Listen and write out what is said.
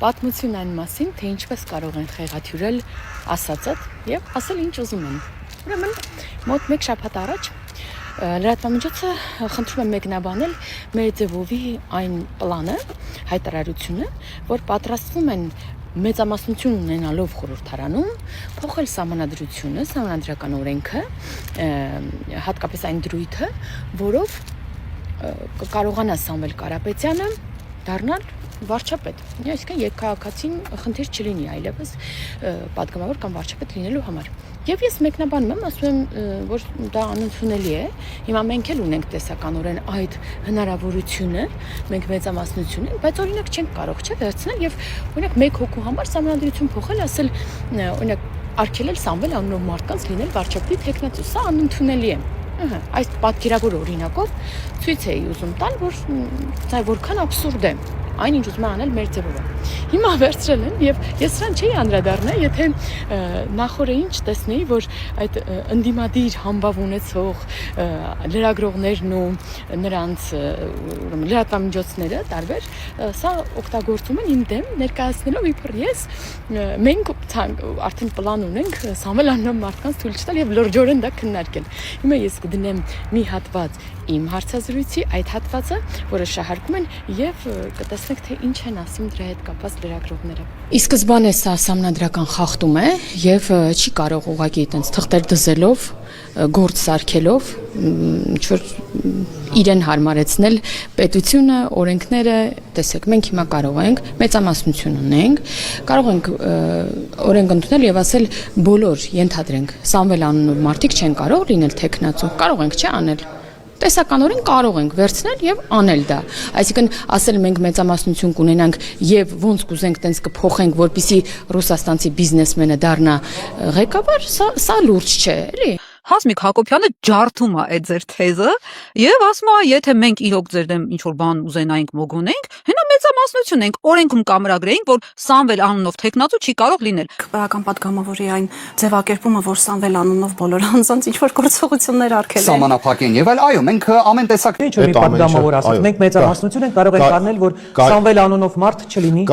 պատմություն այն մասին, թե ինչպես կարող են խեղաթյուրել ասածդ եւ ասել ինչ ուզում են։ Ուրեմն մոտ 1 շաբաթ առաջ լրատվամիջոցը խնդրում եմ մեկնաբանել Մեդևովի այն պլանը, հայտարարությունը, որ պատրաստվում են մեծամասնություն ունենալով խորհրդարանում փոխել սահմանադրությունը, սահմանադրական օրենքը, հատկապես այն դրույթը, որով կարողանա Սամվել Կարապետյանը դառնալ վարչապետ։ Այսինքն երկքաղաքացին խնդիր չլինի այլևս պատգամավոր կամ վարչապետ լինելու համար։ Եվ ես մեկնաբանում եմ, ասում եմ, որ դա անընդունելի է։ Հիմա մենք էլ ունենք տեսականորեն այդ հնարավորությունը, մենք մեծամասնություն ենք, բայց օրինակ չենք կարող վերցնել եւ օրինակ մեկ հոգու համար սահմանադրություն փոխել, ասել օրինակ արգելել Սամվել անունով մարդկանց լինել վարչապետի տեխնացու։ Սա անընդունելի է։ Այս պատկերավոր օրինակով ցույց էի ուզում տալ, որ դա որքան աբսուրդ է։ Այն ինչ ուզում է անել Մեդևովը։ Հիմա վերցրել են եւ ես սրան չէի անդրադառնա, եթե նախորդը ինչ տեսնեի, որ այդ ընդդիմադիր համբավ ունեցող լրագրողներն ու նրանց լրատվամիջոցները տարբեր սա օգտագործում են իմ դեմ ներկայացնելով իբր ես մենք արդեն պլան ունենք Սամվել անունով մարդկանց թույլ չտալ եւ լրջորեն դա քննարկել։ Հիմա ես կդնեմ մի հատված իմ հարցազրույցի, այդ հատվածը, որը շահարկում են եւ կտեսնեք թե ինչ են ասում դրա հետ կապված լրագրողները։ Ի սկզբանե սա սահմանադրական խախտում է եւ չի կարող ուղղակի այտենց թղթեր դզելով, գործ սարքելով, ինչ որ իրեն հարմարեցնել պետությունը, օրենքները, տեսեք, մենք հիմա կարող ենք մեծամասնություն ունենք, կարող ենք օրենք ընդունել եւ ասել բոլոր ենթադրենք Սամվել անունով մարդիկ չեն կարող լինել տեխնացու, կարող ենք չէ անել։ Տեսականորեն կարող ենք վերցնել եւ անել դա։ Այսինքն ասել մենք մեծամասնություն կունենանք եւ ոնց կուզենք տենց կփոխենք, որպեսզի ռուսաստանցի բիզնեսմենը դառնա ղեկավար, սա լուրջ չէ, էլի։ Հասմիկ Հակոբյանը ջարդում է այդ ձեր թեզը եւ ասում է, եթե մենք իրոք ձեր դեմ ինչ որ բան ուզենայինք մոգոնենք, հենա մեծամասնություն ենք, օրենքում կամրագրեինք, որ Սամվել անունով տեխնացու չի կարող լինել։ Քրեական պատգամավորի այն ձևակերպումը, որ Սամվել անունով բոլոր անձանց ինչ որ գործողություններ արգելեն։ Սահմանափակ են եւ այլ, այո, մենք ամեն տեսակ ինչ որ մի պատգամավոր ասած, մենք մեծամասնություն ենք կարող ենք առնել, որ Սամվել անունով մարդ չլինի։